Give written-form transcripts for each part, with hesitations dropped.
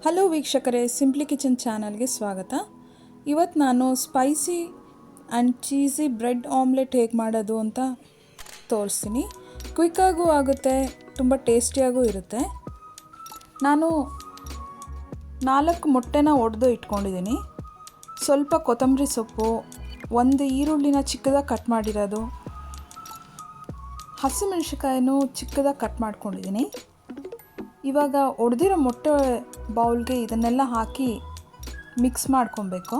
Hello ವೀಕ್ಷಕರೇ, simply kitchen ಚಾನಲ್ಗೆ ಸ್ವಾಗತ. ಇವತ್ತು ನಾನು spicy and cheesy bread omelette ಹೇಗೆ ಮಾಡೋದು ಅಂತ ತೋರಿಸ್ತೀನಿ. ಕ್ವಿಕ್ಕಾಗೂ ಆಗುತ್ತೆ, ತುಂಬ ಟೇಸ್ಟಿಯಾಗೂ ಇರುತ್ತೆ. ನಾನು 4 ಮೊಟ್ಟೆನ ಒಡೆದು ಇಟ್ಕೊಂಡಿದ್ದೀನಿ. ಸ್ವಲ್ಪ ಕೊತ್ತಂಬರಿ ಸೊಪ್ಪು, 1 ಈರುಳ್ಳಿನ ಚಿಕ್ಕದಾಗಿ ಕಟ್ ಮಾಡಿರೋದು, ಹಸಿಮೆಣಸಿಕಾಯನ್ನು ಚಿಕ್ಕದಾಗಿ ಕಟ್ ಮಾಡ್ಕೊಂಡಿದ್ದೀನಿ. ಇವಾಗ ಒಡೆದಿರೋ ಮೊಟ್ಟೆ ಬೌಲ್ಗೆ ಇದನ್ನೆಲ್ಲ ಹಾಕಿ ಮಿಕ್ಸ್ ಮಾಡ್ಕೊಬೇಕು.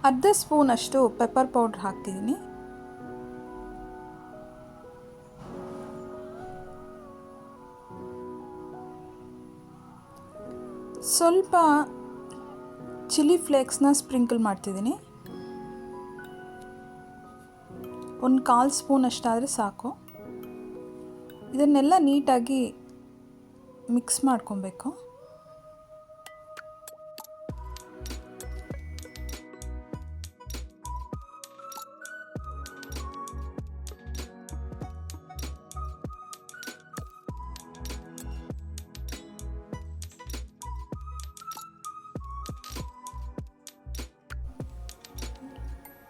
ಅರ್ಧ ಸ್ಪೂನಷ್ಟು ಪೆಪ್ಪರ್ ಪೌಡ್ರ್ ಹಾಕ್ತಿದ್ದೀನಿ. ಸ್ವಲ್ಪ ಚಿಲ್ಲಿ ಫ್ಲೇಕ್ಸ್ನ ಸ್ಪ್ರಿಂಕಲ್ ಮಾಡ್ತಿದ್ದೀನಿ. 1/4 ಸ್ಪೂನ್ ಅಷ್ಟಾದರೆ ಸಾಕು. ಇದನ್ನೆಲ್ಲ ನೀಟಾಗಿ ಮಿಕ್ಸ್ ಮಾಡ್ಕೊಬೇಕು.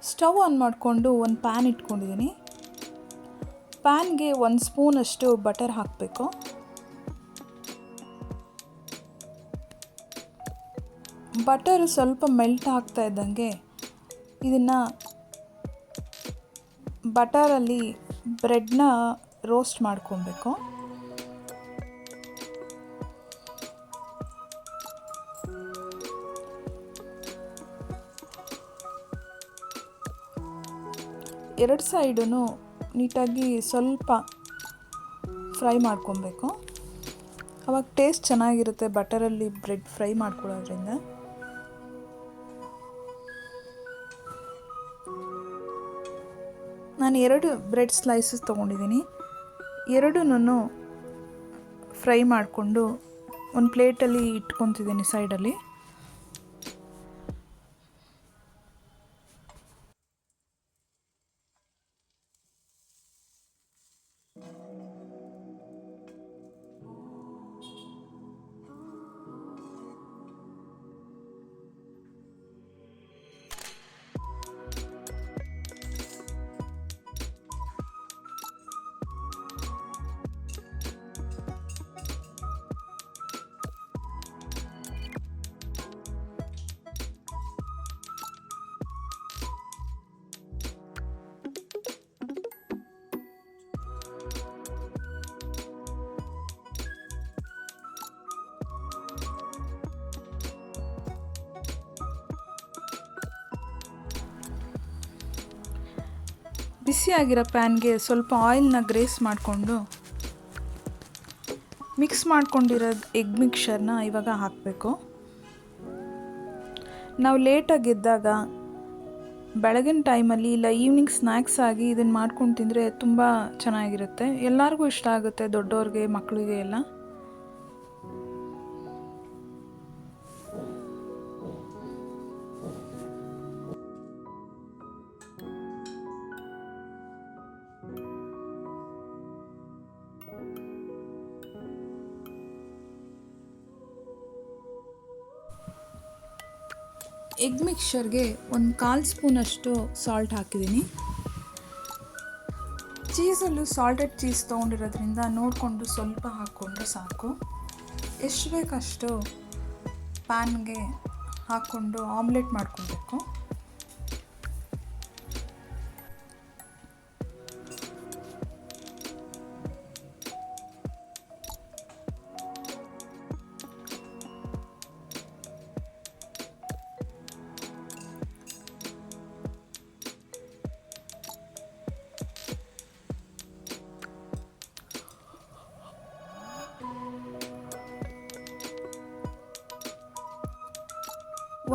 ಸ್ಟವ್ ಆನ್ ಮಾಡಿಕೊಂಡು ಒಂದು ಪ್ಯಾನ್ ಇಟ್ಕೊಂಡಿದ್ದೀನಿ. ಪ್ಯಾನ್ಗೆ 1 ಸ್ಪೂನಷ್ಟು ಬಟರ್ ಹಾಕಬೇಕು. ಬಟರ್ ಸ್ವಲ್ಪ ಮೆಲ್ಟ್ ಆಗ್ತಾ ಇದ್ದಂಗೆ ಇದನ್ನು ಬಟರಲ್ಲಿ ಬ್ರೆಡ್ನ ರೋಸ್ಟ್ ಮಾಡ್ಕೊಬೇಕು. ಎರಡು ಸೈಡೂ ನೀಟಾಗಿ ಸ್ವಲ್ಪ ಫ್ರೈ ಮಾಡ್ಕೊಬೇಕು. ಆವಾಗ ಟೇಸ್ಟ್ ಚೆನ್ನಾಗಿರುತ್ತೆ ಬಟರಲ್ಲಿ ಬ್ರೆಡ್ ಫ್ರೈ ಮಾಡ್ಕೊಳ್ಳೋದ್ರಿಂದ. ನಾನು 2 ಬ್ರೆಡ್ ಸ್ಲೈಸಸ್ ತೊಗೊಂಡಿದ್ದೀನಿ. ಎರಡನ್ನೂ ಫ್ರೈ ಮಾಡಿಕೊಂಡು ಒಂದು ಪ್ಲೇಟಲ್ಲಿ ಇಟ್ಕೊತಿದ್ದೀನಿ ಸೈಡಲ್ಲಿ. ಬಿಸಿಯಾಗಿರೋ ಪ್ಯಾನ್ಗೆ ಸ್ವಲ್ಪ ಆಯಿಲ್ನ ಗ್ರೇಸ್ ಮಾಡಿಕೊಂಡು ಮಿಕ್ಸ್ ಮಾಡ್ಕೊಂಡಿರೋದು ಎಗ್ ಮಿಕ್ಸರ್ನ ಇವಾಗ ಹಾಕಬೇಕು. ನಾವು ಲೇಟಾಗಿ ಎದ್ದಾಗ ಬೆಳಗಿನ ಟೈಮಲ್ಲಿ ಇಲ್ಲ ಈವ್ನಿಂಗ್ ಸ್ನ್ಯಾಕ್ಸ್ ಆಗಿ ಇದನ್ನು ಮಾಡ್ಕೊಂಡು ತಿಂದರೆ ತುಂಬ ಚೆನ್ನಾಗಿರುತ್ತೆ. ಎಲ್ಲರಿಗೂ ಇಷ್ಟ ಆಗುತ್ತೆ, ದೊಡ್ಡವ್ರಿಗೆ ಮಕ್ಕಳಿಗೆ ಎಲ್ಲ. ಎಗ್ ಮಿಕ್ಸರ್ಗೆ 1/4 ಸ್ಪೂನಷ್ಟು ಸಾಲ್ಟ್ ಹಾಕಿದ್ದೀನಿ. ಚೀಸಲ್ಲೂ ಸಾಲ್ಟೆಡ್ ಚೀಸ್ ತೊಗೊಂಡಿರೋದ್ರಿಂದ ನೋಡಿಕೊಂಡು ಸ್ವಲ್ಪ ಹಾಕ್ಕೊಂಡ್ರೆ ಸಾಕು. ಎಷ್ಟು ಬೇಕಷ್ಟು ಪ್ಯಾನ್ಗೆ ಹಾಕ್ಕೊಂಡು ಆಮ್ಲೆಟ್ ಮಾಡ್ಕೊಬೇಕು.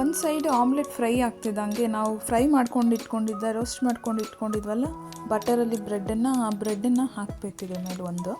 ಒಂದು ಸೈಡ್ ಆಮ್ಲೆಟ್ ಫ್ರೈ ಆಗ್ತಿದ್ದಂಗೆ ನಾವು ಫ್ರೈ ಮಾಡ್ಕೊಂಡು ಇಟ್ಕೊಂಡಿದ್ದ ರೋಸ್ಟ್ ಮಾಡ್ಕೊಂಡು ಇಟ್ಕೊಂಡಿದ್ವಲ್ಲ ಬಟರಲ್ಲಿ ಬ್ರೆಡ್ಡನ್ನು ಹಾಕಬೇಕಿದೆ ಮೇಲೆ ಒಂದು.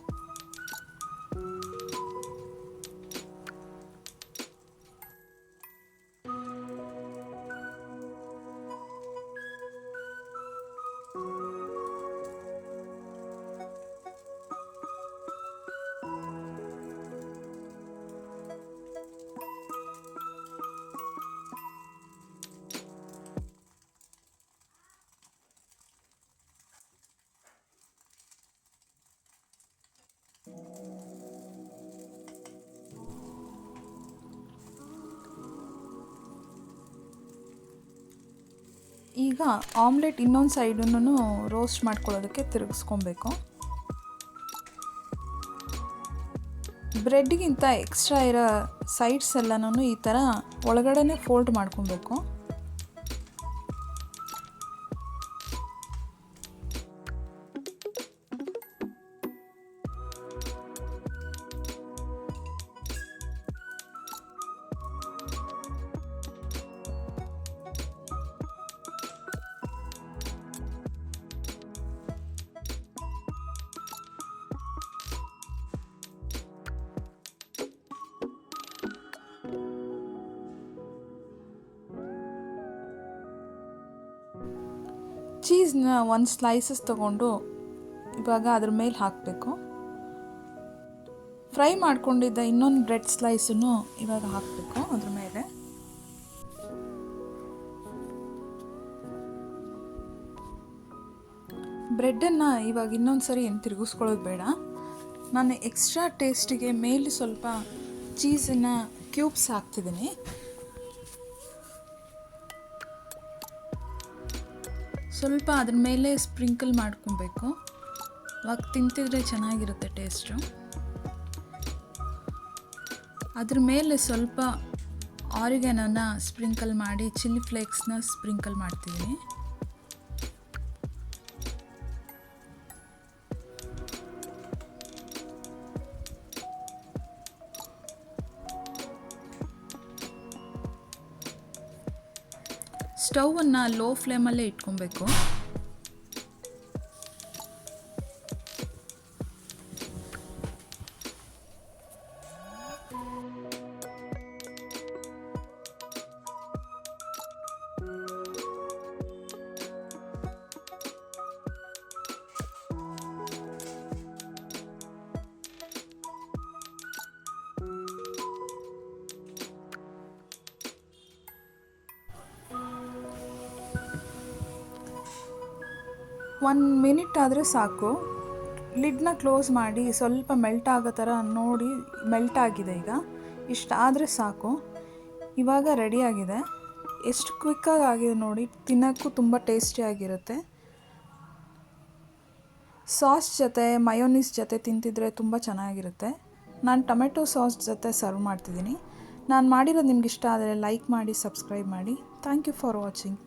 ಈಗ ಆಮ್ಲೆಟ್ ಇನ್ನೊಂದು ಸೈಡನ್ನು ರೋಸ್ಟ್ ಮಾಡ್ಕೊಳ್ಳೋದಕ್ಕೆ ತಿರುಗಿಸ್ಕೊಬೇಕು. ಬ್ರೆಡ್ಗಿಂತ ಎಕ್ಸ್ಟ್ರಾ ಇರೋ ಸೈಡ್ಸ್ ಎಲ್ಲನೂ ಈ ಥರ ಒಳಗಡೆ ಫೋಲ್ಡ್ ಮಾಡ್ಕೊಬೇಕು. ಚೀಸ್ನ ಒಂದು ಸ್ಲೈಸಸ್ ತೊಗೊಂಡು ಇವಾಗ ಅದ್ರ ಮೇಲೆ ಹಾಕಬೇಕು. ಫ್ರೈ ಮಾಡ್ಕೊಂಡಿದ್ದ ಇನ್ನೊಂದು ಬ್ರೆಡ್ ಸ್ಲೈಸನ್ನು ಇವಾಗ ಹಾಕಬೇಕು ಅದ್ರ ಮೇಲೆ. ಬ್ರೆಡ್ಡನ್ನು ಇವಾಗ ಇನ್ನೊಂದು ಸರಿ ಏನು ತಿರುಗಿಸ್ಕೊಳ್ಳೋದು ಬೇಡ. ನಾನು ಎಕ್ಸ್ಟ್ರಾ ಟೇಸ್ಟಿಗೆ ಮೇಲೆ ಸ್ವಲ್ಪ ಚೀಸನ್ನು ಕ್ಯೂಬ್ಸ್ ಹಾಕ್ತಿದ್ದೀನಿ. ಸ್ವಲ್ಪ ಅದ್ರ ಮೇಲೆ ಸ್ಪ್ರಿಂಕಲ್ ಮಾಡ್ಕೊಬೇಕು. ಅವಾಗ ತಿಂತಿದ್ರೆ ಚೆನ್ನಾಗಿರುತ್ತೆ ಟೇಸ್ಟು. ಅದ್ರ ಮೇಲೆ ಸ್ವಲ್ಪ ಆರಿಗ್ಯಾನೋನ ಸ್ಪ್ರಿಂಕಲ್ ಮಾಡಿ ಚಿಲ್ಲಿ ಫ್ಲೇಕ್ಸ್ನ ಸ್ಪ್ರಿಂಕಲ್ ಮಾಡ್ತಿದ್ದೀನಿ. ಸ್ಟವನ್ನು ಲೋ ಫ್ಲೇಮಲ್ಲೇ ಇಟ್ಕೊಬೇಕು. ಒಂದು ಮಿನಿಟ್ ಆದರೆ ಸಾಕು. ಲಿಡ್ನ ಕ್ಲೋಸ್ ಮಾಡಿ ಸ್ವಲ್ಪ ಮೆಲ್ಟ್ ಆಗೋ ಥರ ನೋಡಿ. ಮೆಲ್ಟ್ ಆಗಿದೆ ಈಗ. ಇಷ್ಟಾದರೆ ಸಾಕು. ಇವಾಗ ರೆಡಿಯಾಗಿದೆ. ಎಷ್ಟು ಕ್ವಿಕ್ಕಾಗಿ ಆಗಿದೆ ನೋಡಿ. ತಿನ್ನೋಕ್ಕೂ ತುಂಬ ಟೇಸ್ಟಿಯಾಗಿರುತ್ತೆ. ಸಾಸ್ ಜೊತೆ ಮಯೋನೀಸ್ ಜೊತೆ ತಿಂತಿದ್ರೆ ತುಂಬ ಚೆನ್ನಾಗಿರುತ್ತೆ. ನಾನು ಟೊಮೆಟೊ ಸಾಸ್ ಜೊತೆ ಸರ್ವ್ ಮಾಡ್ತಿದ್ದೀನಿ. ನಾನು ಮಾಡಿರೋದು ನಿಮ್ಗೆ ಇಷ್ಟ ಆದರೆ ಲೈಕ್ ಮಾಡಿ, ಸಬ್ಸ್ಕ್ರೈಬ್ ಮಾಡಿ. Thank you for watching.